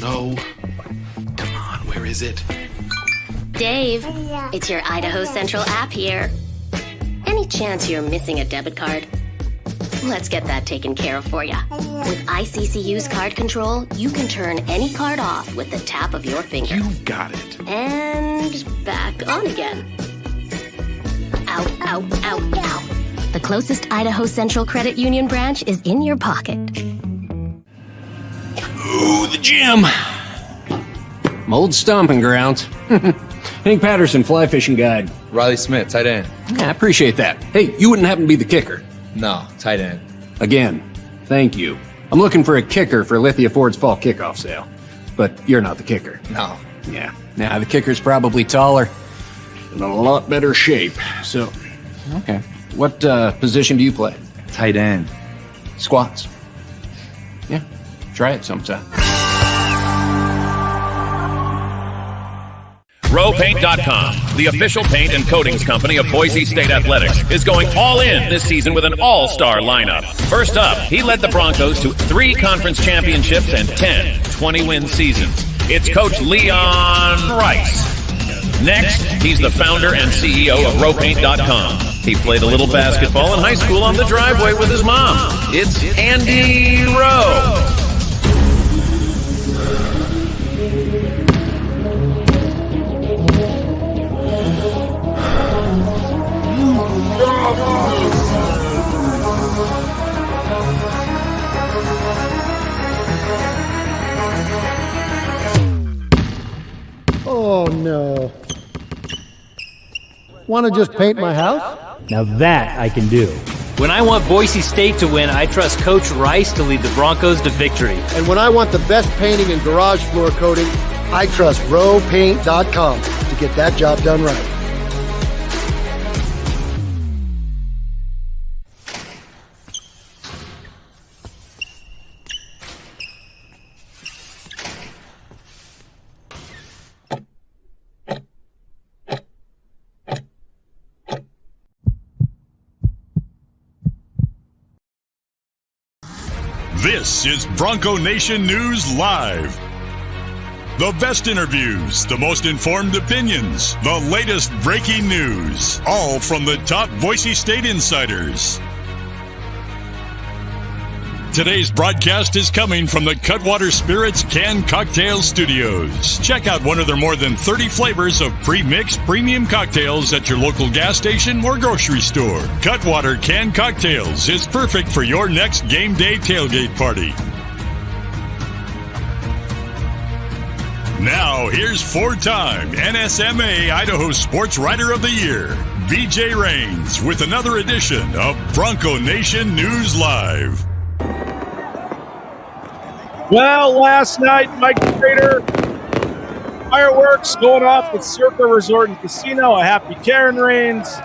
No. Come on, where is it? Dave, it's your Idaho Central app here. Any chance you're missing a debit card? Let's get that taken care of for you. With ICCU's card control, you can turn any card off with the tap of your finger. You got it. And back on again. Out, out, out, out. The closest Idaho Central Credit Union branch is in your pocket. Ooh, the gym. My old stomping grounds. Hank Patterson, Fly Fishing Guide. Riley Smith, tight end. Yeah, I appreciate that. Hey, you wouldn't happen to be the kicker? No, tight end. Again, thank you. I'm looking for a kicker for Lithia Ford's fall kickoff sale. But you're not the kicker. No. Yeah. Nah, the kicker's probably taller and in a lot better shape. So, okay. What position do you play? Tight end. Squats. Yeah. Try it sometime. RowPaint.com, the official paint and coatings company of Boise State Athletics, is going all in this season with an all-star lineup. First up, he led the Broncos to 3 conference championships and 10 20-win seasons. It's Coach Leon Rice. Next, he's the founder and CEO of RowPaint.com. He played a little basketball in high school on the driveway with his mom. It's Andy Rowe. Oh, no. Want to just paint my house? Now that I can do. When I want Boise State to win, I trust Coach Rice to lead the Broncos to victory. And when I want the best painting and garage floor coating, I trust RowPaint.com to get that job done right. This is Bronco Nation News Live. The best interviews, the most informed opinions, the latest breaking news, all from the top Boise State insiders. Today's broadcast is coming from the Cutwater Spirits Canned Cocktail Studios. Check out one of their more than 30 flavors of pre-mixed premium cocktails at your local gas station or grocery store. Cutwater Canned Cocktails is perfect for your next game day tailgate party. Now, here's 4-time NSMA Idaho Sports Writer of the Year, BJ Rains, with another edition of Bronco Nation News Live. Well, last night, Mike Prater, fireworks going off at Circa Resort and Casino. A happy Karen Rains,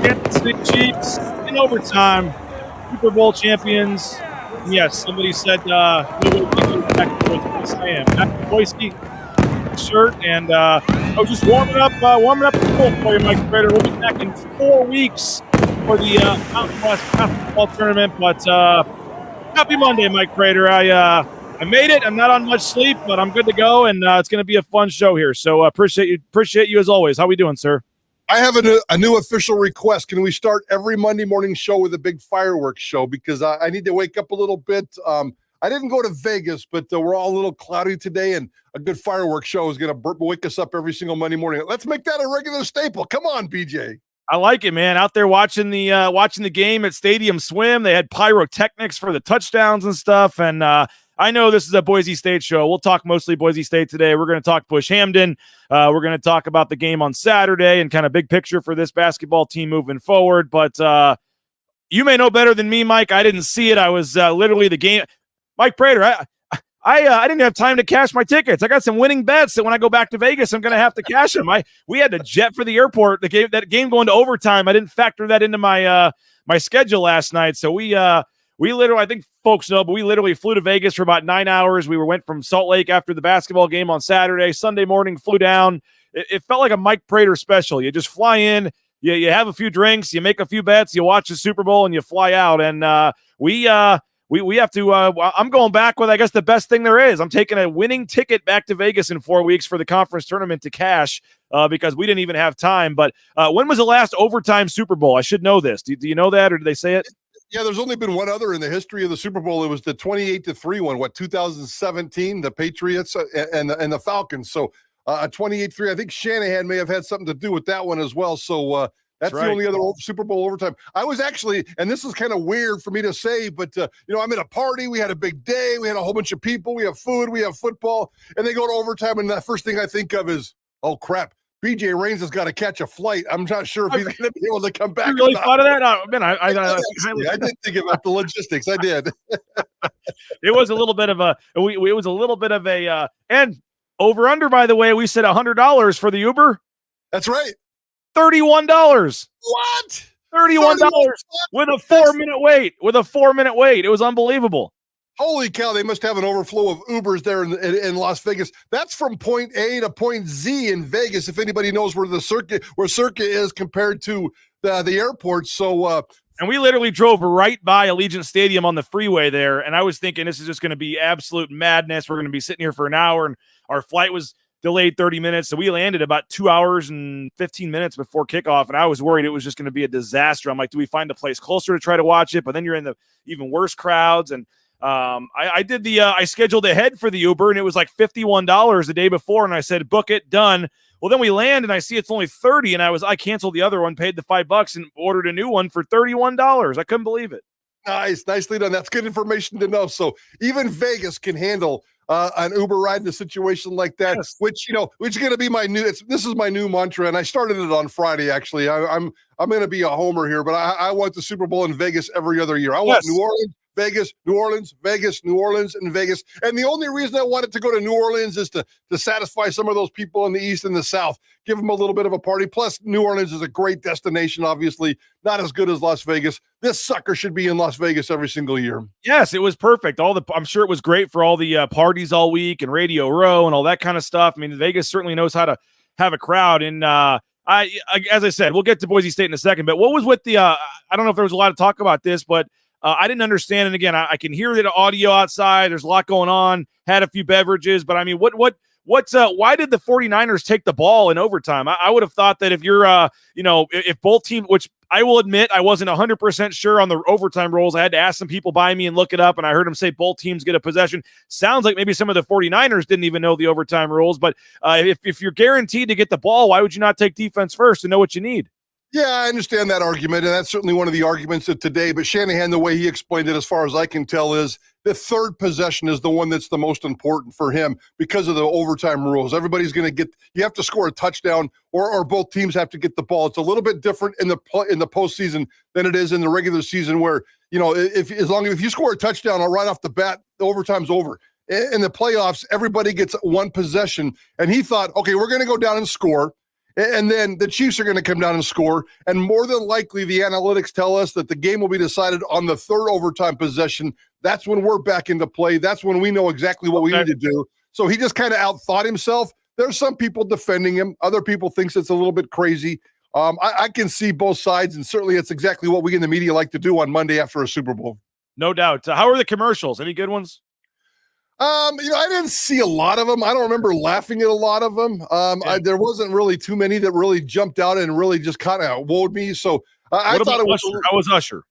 Kansas City Chiefs in overtime, Super Bowl champions. And yes, somebody said, back I am back to Boise shirt, and I was just warming up the pool for you, Mike Prater. We'll be back in 4 weeks for the Mountain West basketball tournament, but happy Monday, Mike Prater. I made it. I'm not on much sleep, but I'm good to go, and it's going to be a fun show here. So appreciate you as always. How we doing, sir? I have a new official request. Can we start every Monday morning show with a big fireworks show? Because I need to wake up a little bit. I didn't go to Vegas, but we're all a little cloudy today, and a good fireworks show is going to wake us up every single Monday morning. Let's make that a regular staple. Come on, BJ. I like it, man. Out there watching the game at Stadium Swim. They had pyrotechnics for the touchdowns and stuff. And I know this is a Boise State show. We'll talk mostly Boise State today. We're going to talk Bush Hamden. We're going to talk about the game on Saturday and kind of big picture for this basketball team moving forward. But you may know better than me, Mike. I didn't see it. I was literally the game. Mike Prater, I didn't have time to cash my tickets. I got some winning bets that when I go back to Vegas, I'm going to have to cash them. We had to jet for the airport. That game going to overtime. I didn't factor that into my my schedule last night. So we literally, I think folks know, but we literally flew to Vegas for about 9 hours. We went from Salt Lake after the basketball game on Saturday. Sunday morning, flew down. It felt like a Mike Prater special. You just fly in, you have a few drinks, you make a few bets, you watch the Super Bowl, and you fly out. And we we have to. I'm going back with, I guess, the best thing there is. I'm taking a winning ticket back to Vegas in 4 weeks for the conference tournament to cash because we didn't even have time. But when was the last overtime Super Bowl? I should know this. Do you know that, or did they say it? Yeah, there's only been one other in the history of the Super Bowl. It was the 28-3 one. 2017, the Patriots and the Falcons. So 28-3. I think Shanahan may have had something to do with that one as well. So that's right. The only other Super Bowl overtime. I was actually, and this is kind of weird for me to say, but I'm at a party. We had a big day. We had a whole bunch of people. We have food. We have football, and they go to overtime. And the first thing I think of is, oh crap, BJ Raines has got to catch a flight. I'm not sure if he's going to be able to come back. You really thought of that? Man, I did think about the logistics. I did. It was a little bit of a. It was a little bit of a. And over under, by the way, we said $100 for the Uber. That's right. $31. What? $31 with a 4-minute wait. With a 4-minute wait. It was unbelievable. Holy cow, they must have an overflow of Ubers there in Las Vegas. That's from point A to point Z in Vegas, if anybody knows where Circa is compared to the airport. So and we literally drove right by Allegiant Stadium on the freeway there, and I was thinking this is just going to be absolute madness. We're going to be sitting here for an hour, and our flight was delayed 30 minutes, so we landed about 2 hours and 15 minutes before kickoff, and I was worried it was just going to be a disaster. I'm like, do we find a place closer to try to watch it? But then you're in the even worse crowds, and I scheduled ahead for the Uber, and it was like $51 the day before, and I said, book it, done. Well, then we land, and I see it's only $30, and I canceled the other one, paid the $5, and ordered a new one for $31. I couldn't believe it. Nice, nicely done. That's good information to know. So even Vegas can handle an Uber ride in a situation like that, yes. which is going to be this is my new mantra, and I started it on Friday. Actually, I'm going to be a homer here, but I want the Super Bowl in Vegas every other year. I want New Orleans, Vegas, New Orleans, Vegas, New Orleans, and Vegas. And the only reason I wanted to go to New Orleans is to satisfy some of those people in the East and the South, give them a little bit of a party. Plus, New Orleans is a great destination, obviously, not as good as Las Vegas. This sucker should be in Las Vegas every single year. Yes, it was perfect. I'm sure it was great for all the parties all week and Radio Row and all that kind of stuff. I mean, Vegas certainly knows how to have a crowd. And as I said, we'll get to Boise State in a second. But what was with the I don't know if there was a lot of talk about this, but I didn't understand. And again, I can hear the audio outside. There's a lot going on. Had a few beverages, but I mean, why did the 49ers take the ball in overtime? I would have thought that if you're, if both teams, which I will admit, I wasn't 100% sure on the overtime rules. I had to ask some people by me and look it up, and I heard them say both teams get a possession. Sounds like maybe some of the 49ers didn't even know the overtime rules, but if you're guaranteed to get the ball, why would you not take defense first and know what you need? Yeah, I understand that argument, and that's certainly one of the arguments of today. But Shanahan, the way he explained it, as far as I can tell, is the third possession is the one that's the most important for him because of the overtime rules. Everybody's going to you have to score a touchdown, or both teams have to get the ball. It's a little bit different in the postseason than it is in the regular season, where if you score a touchdown right off the bat, the overtime's over. In the playoffs, everybody gets one possession, and he thought, okay, we're going to go down and score. And then the Chiefs are going to come down and score. And more than likely, the analytics tell us that the game will be decided on the third overtime possession. That's when we're back into play. That's when we know exactly what we need to do. So he just kind of outthought himself. There's some people defending him. Other people thinks it's a little bit crazy. I can see both sides, and certainly it's exactly what we in the media like to do on Monday after a Super Bowl. No doubt. How are the commercials? Any good ones? I didn't see a lot of them. I don't remember laughing at a lot of them. There wasn't really too many that really jumped out and really just kind of wowed me. So I thought it was. How was Usher?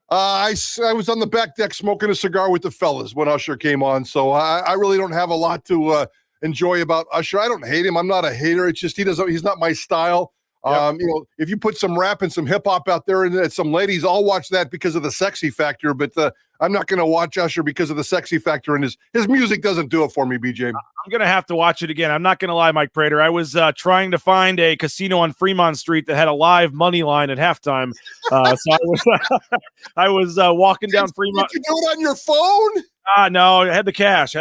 I was on the back deck smoking a cigar with the fellas when Usher came on. So I really don't have a lot to enjoy about Usher. I don't hate him. I'm not a hater. It's just he's not my style. Yep. If you put some rap and some hip hop out there and some ladies, I'll watch that because of the sexy factor. But I'm not going to watch Usher because of the sexy factor, and his music doesn't do it for me, BJ. I'm going to have to watch it again. I'm not going to lie, Mike Prater. I was trying to find a casino on Fremont Street that had a live money line at halftime. So I was walking down Fremont. Did you do it on your phone? No, I had the cash.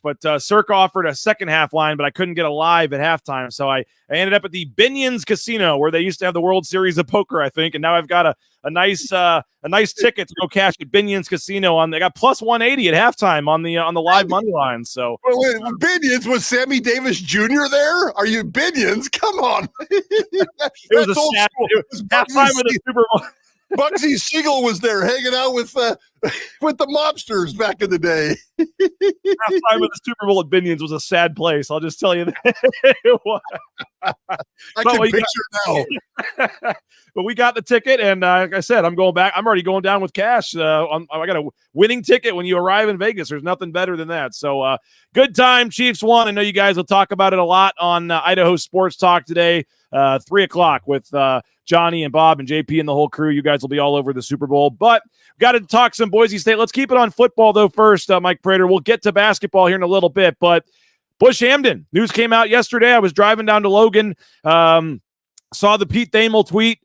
But Cirque offered a second half line, but I couldn't get a live at halftime. So I ended up at the Binion's Casino, where they used to have the World Series of Poker, I think. And now I've got a nice ticket to go cash at Binion's Casino. They got plus 180 at halftime on the live money line. So wait, Binion's, was Sammy Davis Jr. there? Are you Binion's? Come on. It was a halftime of the Super Bowl. Bugsy Siegel was there hanging out with the mobsters back in the day. Halftime of the Super Bowl at Binions was a sad place. I'll just tell you that. It was. I can picture it now. But we got the ticket, and like I said, I'm going back. I'm already going down with cash. I got a winning ticket when you arrive in Vegas. There's nothing better than that. So good time. Chiefs won. I know you guys will talk about it a lot on Idaho Sports Talk today, 3 o'clock with Johnny and Bob and JP and the whole crew. You guys will be all over the Super Bowl. But got to talk some Boise State. Let's keep it on football, though, first, Mike Prater. We'll get to basketball here in a little bit. But Bush Hamden, news came out yesterday. I was driving down to Logan, saw the Pete Thamel tweet,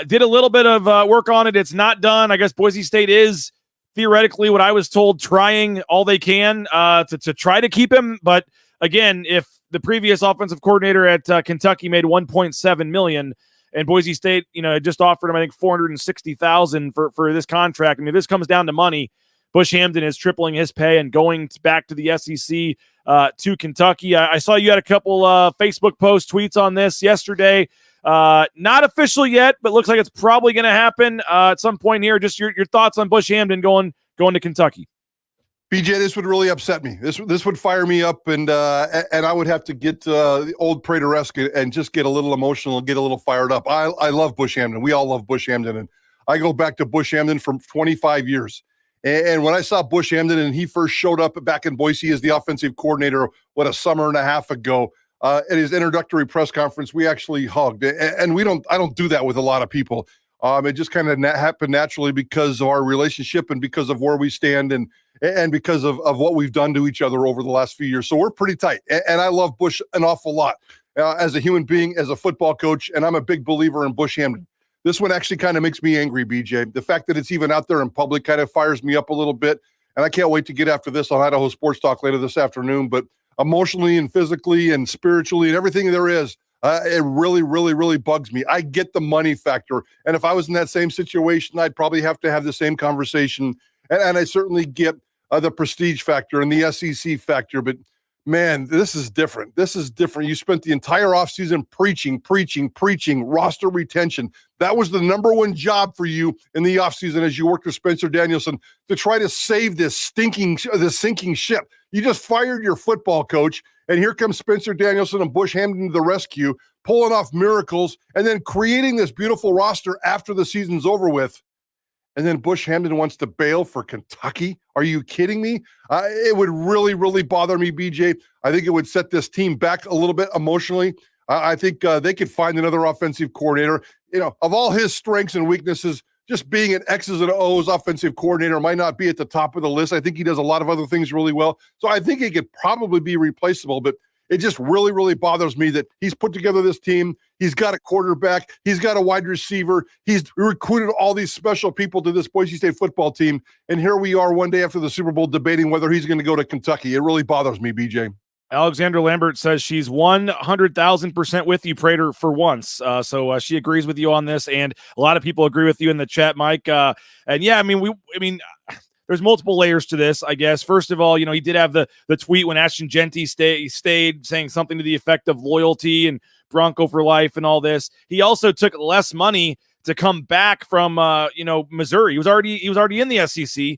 did a little bit of work on it. It's not done. I guess Boise State is theoretically what I was told, trying all they can to try to keep him. But again, if the previous offensive coordinator at Kentucky made $1.7 million, and Boise State, had just offered him, I think, $460,000 for this contract. I mean, if this comes down to money, Bush Hamden is tripling his pay and going back to the SEC to Kentucky. I saw you had a couple Facebook posts, tweets on this yesterday. Not official yet, but looks like it's probably going to happen at some point here. Just your thoughts on Bush Hamden going to Kentucky. BJ, this would really upset me. This would fire me up, and I would have to get the old Prater-esque and just get a little emotional and get a little fired up. I love Bush Hamden. We all love Bush Hamden, and I go back to Bush Hamden for 25 years. And when I saw Bush Hamden and he first showed up back in Boise as the offensive coordinator, a summer and a half ago, at his introductory press conference, we actually hugged. And I don't do that with a lot of people. It just kind of happened naturally because of our relationship and because of where we stand and because of what we've done to each other over the last few years. So we're pretty tight. And I love Bush an awful lot as a human being, as a football coach, and I'm a big believer in Bush Hamden. This one actually kind of makes me angry, BJ. The fact that it's even out there in public kind of fires me up a little bit, and I can't wait to get after this on Idaho Sports Talk later this afternoon. But emotionally and physically and spiritually and everything there is, it really, really, really bugs me. I get the money factor, and if I was in that same situation, I'd probably have to have the same conversation, and I certainly get the prestige factor and the SEC factor, but man, this is different. This is different. You spent the entire offseason preaching roster retention. That was the number one job for you in the offseason as you worked with Spencer Danielson to try to save this sinking ship. You just fired your football coach, and here comes Spencer Danielson and Bush Hamden to the rescue, pulling off miracles, and then creating this beautiful roster after the season's over with. And then Bush Hamden wants to bail for Kentucky? Are you kidding me? It would really, really bother me, BJ. I think it would set this team back a little bit emotionally. I think they could find another offensive coordinator. Of all his strengths and weaknesses, just being an X's and O's offensive coordinator might not be at the top of the list. I think he does a lot of other things really well. So I think he could probably be replaceable, but it just really, really bothers me that he's put together this team. He's got a quarterback. He's got a wide receiver. He's recruited all these special people to this Boise State football team. And here we are one day after the Super Bowl debating whether he's going to go to Kentucky. It really bothers me, BJ. Alexandra Lambert says she's 100,000% with you, Prater, for once. So she agrees with you on this, and a lot of people agree with you in the chat, Mike. And yeah, there's multiple layers to this, I guess. First of all, he did have the tweet when Ashton Genty stayed saying something to the effect of loyalty and Bronco for life and all this. He also took less money to come back from Missouri. He was already in the SEC.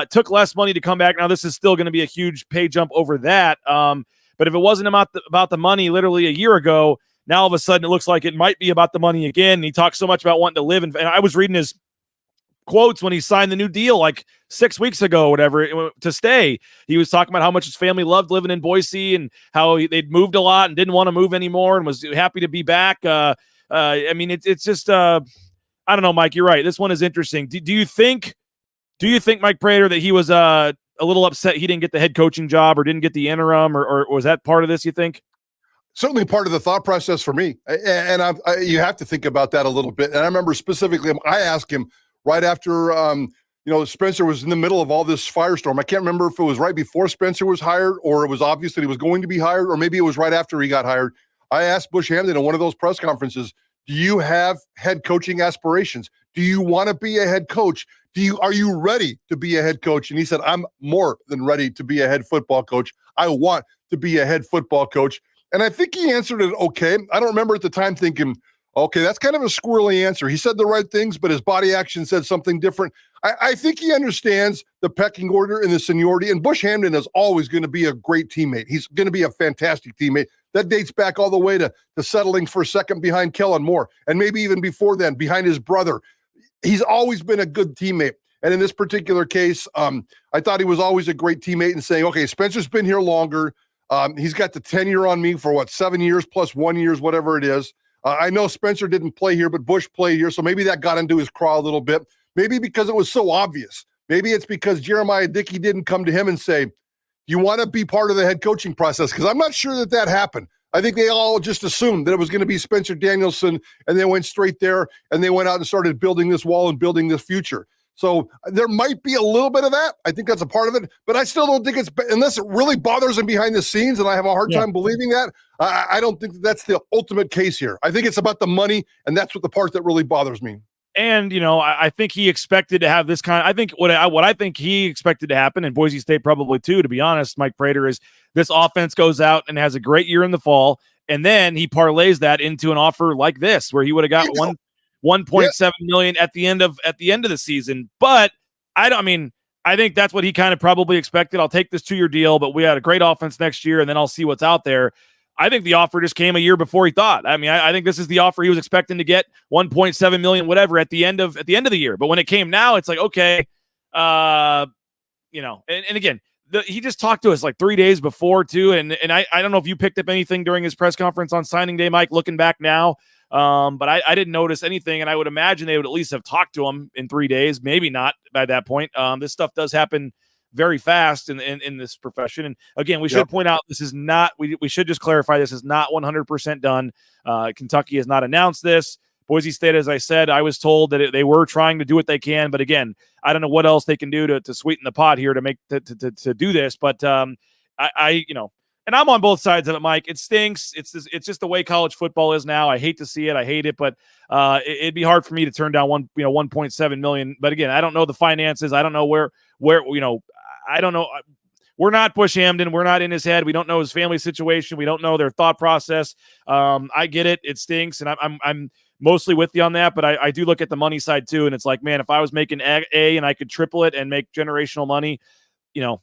Took less money to come back. Now this is still going to be a huge pay jump over that. But if it wasn't about the money literally a year ago, now all of a sudden it looks like it might be about the money again. And he talks so much about wanting to live. And I was reading his quotes when he signed the new deal like 6 weeks ago or whatever to stay. He was talking about how much his family loved living in Boise and how they'd moved a lot and didn't want to move anymore and was happy to be back. It's just I don't know, Mike, you're right. This one is interesting. Do you think Mike Prater that he was a little upset he didn't get the head coaching job or didn't get the interim or was that part of this, you think? Certainly part of the thought process for me. And you have to think about that a little bit. And I remember specifically, I asked him right after, Spencer was in the middle of all this firestorm. I can't remember if it was right before Spencer was hired or it was obvious that he was going to be hired, or maybe it was right after he got hired. I asked Bush Hamden in one of those press conferences, do you have head coaching aspirations? Do you want to be a head coach? Are you ready to be a head coach? And he said, I'm more than ready to be a head football coach. I want to be a head football coach. And I think he answered it okay. I don't remember at the time thinking, Okay, that's kind of a squirrely answer. He said the right things, but his body action said something different. I think he understands the pecking order and the seniority, and Bush Hamdan is always going to be a great teammate. He's going to be a fantastic teammate. That dates back all the way to settling for second behind Kellen Moore, and maybe even before then, behind his brother. He's always been a good teammate. And in this particular case, I thought he was always a great teammate and saying, okay, Spencer's been here longer. He's got the tenure on me for 7 years plus 1 year, whatever it is. I know Spencer didn't play here, but Bush played here, so maybe that got into his craw a little bit. Maybe because it was so obvious. Maybe it's because Jeremiah Dickey didn't come to him and say, you want to be part of the head coaching process? Because I'm not sure that happened. I think they all just assumed that it was going to be Spencer Danielson, and they went straight there, and they went out and started building this wall and building this future. So there might be a little bit of that. I think that's a part of it, but I still don't think it's, unless it really bothers him behind the scenes, and I have a hard time believing that, I don't think that's the ultimate case here. I think it's about the money, and that's what the part that really bothers me. And, I think he expected to have this kind of, I think what I think he expected to happen, and Boise State probably too, to be honest, Mike Prater, is this offense goes out and has a great year in the fall, and then he parlays that into an offer like this, where he would have got $1.7 million at the end of the season. But I think that's what he kind of probably expected. I'll take this 2-year deal, but we had a great offense next year, and then I'll see what's out there. I think the offer just came a year before he thought. I think this is the offer he was expecting to get, $1.7 million, whatever, at the end of the year. But when it came now, it's like, okay, and again, he just talked to us like 3 days before too. And I don't know if you picked up anything during his press conference on signing day, Mike, looking back now. But I didn't notice anything, and I would imagine they would at least have talked to him in 3 days, maybe not by that point. This stuff does happen very fast in this profession. And again, we should point out, this is not, we should just clarify, this is not 100% done. Kentucky has not announced this. Boise State, as I said, I was told that they were trying to do what they can, but again, I don't know what else they can do to sweeten the pot here to make to do this. But and I'm on both sides of it, Mike. It stinks. It's just the way college football is now. I hate to see it. I hate it, but it'd be hard for me to turn down $1.7 million. But again, I don't know the finances. I don't know where I don't know. We're not Bush Hamdan. We're not in his head. We don't know his family situation. We don't know their thought process. I get it. It stinks, and I'm mostly with you on that. But I do look at the money side too, and it's like, man, if I was making A and I could triple it and make generational money,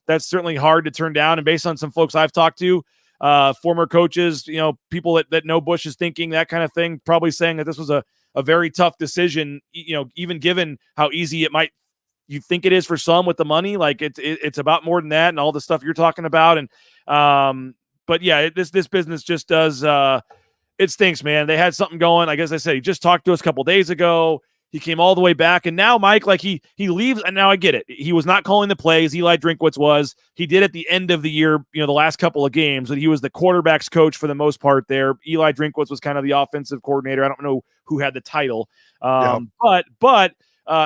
that's certainly hard to turn down. And based on some folks I've talked to, former coaches, people that know Bush is thinking, that kind of thing, probably saying that this was a very tough decision, even given how easy you think it is for some with the money. Like it's about more than that and all the stuff you're talking about. And, but yeah, this business just does, it stinks, man. They had something going. Like, as I said, he just talked to us a couple days ago. He came all the way back, and now, Mike, like he leaves, and now I get it. He was not calling the plays. Eli Drinkwitz was. He did at the end of the year, the last couple of games, but he was the quarterback's coach for the most part there. Eli Drinkwitz was kind of the offensive coordinator. I don't know who had the title, but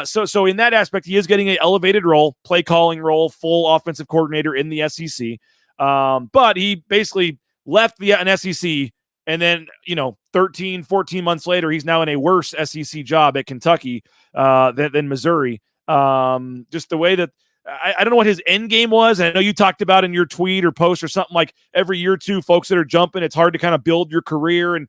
so in that aspect, he is getting an elevated role, play calling role, full offensive coordinator in the SEC. But he basically left an SEC. And then, 13, 14 months later, he's now in a worse SEC job at Kentucky than Missouri. Just the way that I don't know what his end game was. And I know you talked about in your tweet or post or something, like every year or two, folks that are jumping, it's hard to kind of build your career and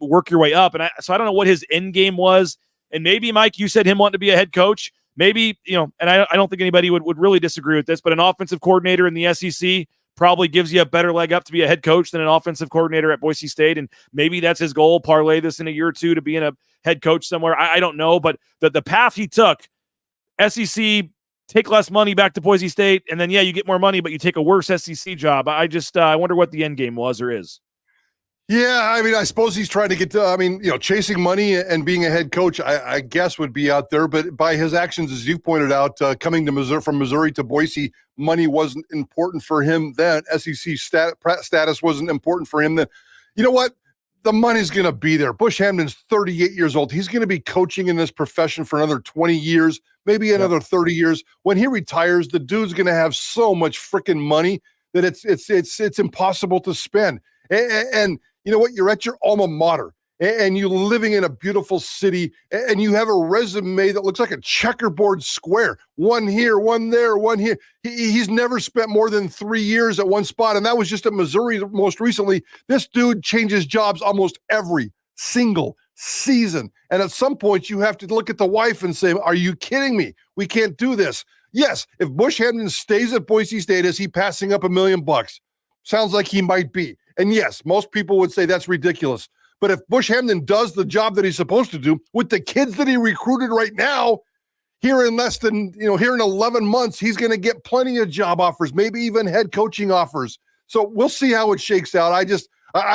work your way up. So I don't know what his end game was. And maybe, Mike, you said him wanting to be a head coach. Maybe, and I don't think anybody would really disagree with this, but an offensive coordinator in the SEC probably gives you a better leg up to be a head coach than an offensive coordinator at Boise State. And maybe that's his goal, parlay this in a year or two to being a head coach somewhere. I don't know, but the path he took, SEC, take less money back to Boise State, and then, you get more money, but you take a worse SEC job. I wonder what the end game was or is. Yeah, I suppose he's trying to get to, chasing money and being a head coach, I guess would be out there. But by his actions, as you pointed out, coming to Missouri, from Missouri to Boise, money wasn't important for him then. SEC status wasn't important for him then. You know what? The money's going to be there. Bush Hamdan's 38 years old. He's going to be coaching in this profession for another 20 years, maybe another 30 years. When he retires, the dude's going to have so much freaking money that it's impossible to spend. And you know what? You're at your alma mater, and you're living in a beautiful city, and you have a resume that looks like a checkerboard square. One here, one there, one here. He's never spent more than 3 years at one spot, and that was just at Missouri most recently. This dude changes jobs almost every single season. And at some point, you have to look at the wife and say, are you kidding me? We can't do this. Yes, if Bush Hampton stays at Boise State, is he passing up $1 million? Sounds like he might be. And yes, most people would say that's ridiculous. But if Bush Hampton does the job that he's supposed to do with the kids that he recruited right now, here in 11 months, he's going to get plenty of job offers, maybe even head coaching offers. So we'll see how it shakes out. I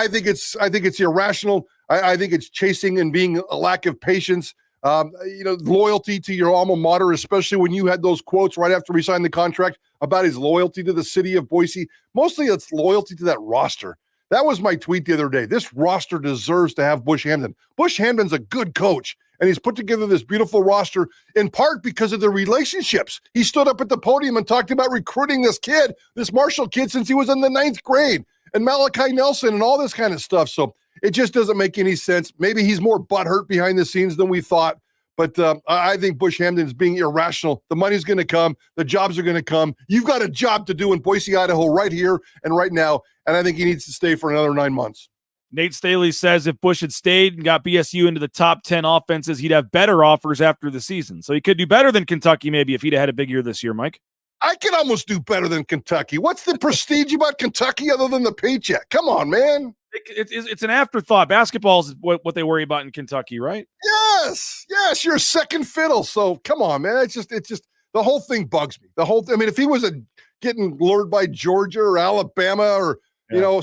think it's irrational. I think it's chasing and being a lack of patience. Loyalty to your alma mater, especially when you had those quotes right after we signed the contract about his loyalty to the city of Boise. Mostly it's loyalty to that roster. That was my tweet the other day. This roster deserves to have Bush Hampton. Bush Hampton's a good coach, and he's put together this beautiful roster in part because of the relationships. He stood up at the podium and talked about recruiting this kid, this Marshall kid, since he was in the 9th grade, and Malachi Nelson and all this kind of stuff. So it just doesn't make any sense. Maybe he's more butthurt behind the scenes than we thought. But I think Bush Hampton is being irrational. The money's going to come. The jobs are going to come. You've got a job to do in Boise, Idaho, right here and right now. And I think he needs to stay for another 9 months. Nate Staley says if Bush had stayed and got BSU into the top 10 offenses, he'd have better offers after the season. So he could do better than Kentucky maybe if he'd had a big year this year, Mike. I can almost do better than Kentucky. What's the prestige about Kentucky other than the paycheck? Come on, man. It's an afterthought. Basketball is what they worry about in Kentucky, right? Yes, you're a second fiddle. So come on, man. It's just the whole thing bugs me. If he was getting lured by Georgia or Alabama or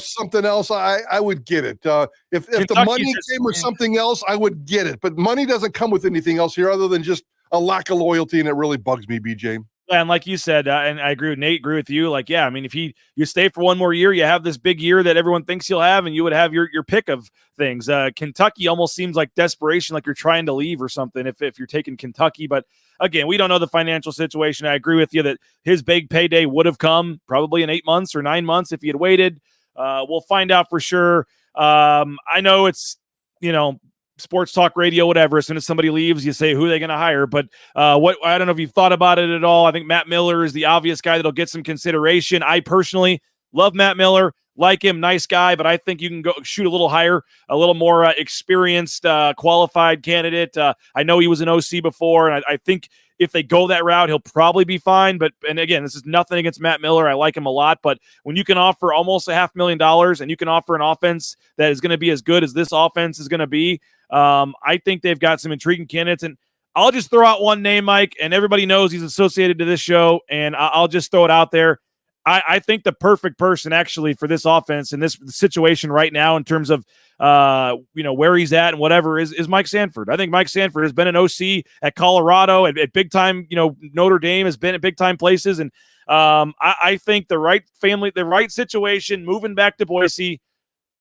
something else, I would get it. If the money came with something else, I would get it. But money doesn't come with anything else here other than just a lack of loyalty, and it really bugs me, BJ. And like you said, and I agree with Nate, agree with you. Like, yeah, I mean, if you stay for one more year, you have this big year that everyone thinks you'll have, and you would have your pick of things. Kentucky almost seems like desperation, like you're trying to leave or something if you're taking Kentucky. But again, we don't know the financial situation. I agree with you that his big payday would have come probably in 8 months or 9 months if he had waited. We'll find out for sure. I know it's, sports talk radio, whatever. As soon as somebody leaves, you say, who are they going to hire? But I don't know if you've thought about it at all. I think Matt Miller is the obvious guy that'll get some consideration. I personally love Matt Miller, like him, nice guy, but I think you can go shoot a little higher, a little more experienced, qualified candidate. I know he was an OC before, and I think if they go that route, he'll probably be fine. And again, this is nothing against Matt Miller. I like him a lot, but when you can offer almost $500,000 and you can offer an offense that is going to be as good as this offense is going to be, I think they've got some intriguing candidates. And I'll just throw out one name, Mike, and everybody knows he's associated to this show, and I'll just throw it out there. I think the perfect person actually for this offense in this situation right now in terms of where he's at and whatever is Mike Sanford. I think Mike Sanford has been an OC at Colorado at big time, Notre Dame has been at big time places. And I think the right family, the right situation, moving back to Boise.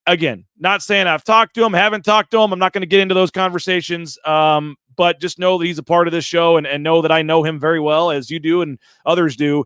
Again, not saying I've talked to him, haven't talked to him. I'm not going to get into those conversations. But just know that he's a part of this show and know that I know him very well, as you do and others do.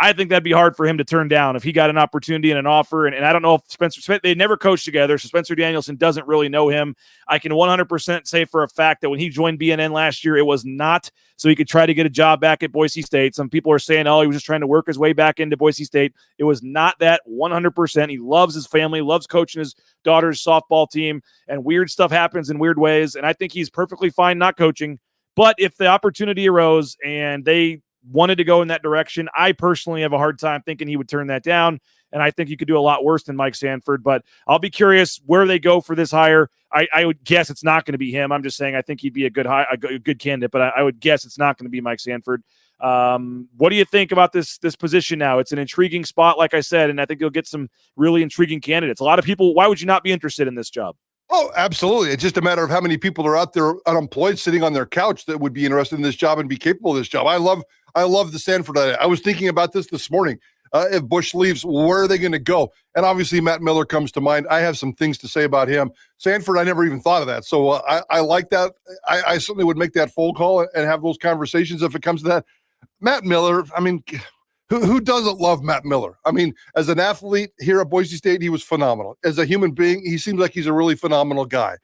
I think that'd be hard for him to turn down if he got an opportunity and an offer. And I don't know if they never coached together, so Spencer Danielson doesn't really know him. I can 100% say for a fact that when he joined BNN last year, it was not so he could try to get a job back at Boise State. Some people are saying, he was just trying to work his way back into Boise State. It was not that 100%. He loves his family, loves coaching his daughter's softball team, and weird stuff happens in weird ways. And I think he's perfectly fine not coaching. But if the opportunity arose and they wanted to go in that direction, I personally have a hard time thinking he would turn that down, and I think you could do a lot worse than Mike Sanford. But I'll be curious where they go for this hire. I would guess it's not going to be him. I'm just saying I think he'd be a good candidate, but I would guess it's not going to be Mike Sanford. What do you think about this position now? It's an intriguing spot, like I said, and I think you'll get some really intriguing candidates. A lot of people, why would you not be interested in this job? Oh, absolutely. It's just a matter of how many people are out there unemployed sitting on their couch that would be interested in this job and be capable of this job. I love the Sanford. I was thinking about this morning. If Bush leaves, where are they going to go? And obviously Matt Miller comes to mind. I have some things to say about him. Sanford, I never even thought of that. So I like that. I certainly would make that phone call and have those conversations if it comes to that. Matt Miller, I mean, who doesn't love Matt Miller? I mean, as an athlete here at Boise State, he was phenomenal. As a human being, he seems like he's a really phenomenal guy.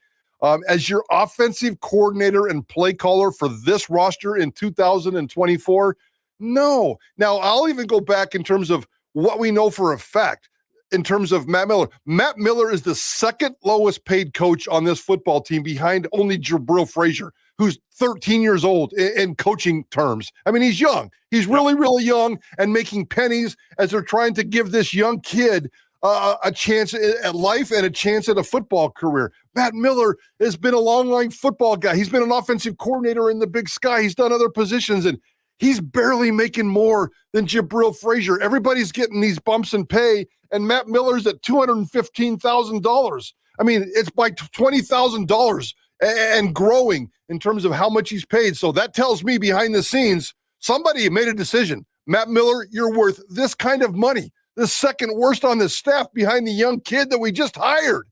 As your offensive coordinator and play caller for this roster in 2024, no. Now, I'll even go back in terms of what we know for a fact. in terms of Matt Miller. Matt Miller is the second lowest paid coach on this football team behind only Jabril Frazier, who's 13 years old in coaching terms. I mean, he's young. He's really, really young and making pennies as they're trying to give this young kid a chance at life and a chance at a football career. Matt Miller has been a long-line football guy. He's been an offensive coordinator in the Big Sky. He's done other positions, and he's barely making more than Jabril Frazier. Everybody's getting these bumps in pay, and Matt Miller's at $215,000. I mean, it's by $20,000 and growing in terms of how much he's paid. So that tells me behind the scenes, somebody made a decision. Matt Miller, you're worth this kind of money. The second worst on the staff behind the young kid that we just hired.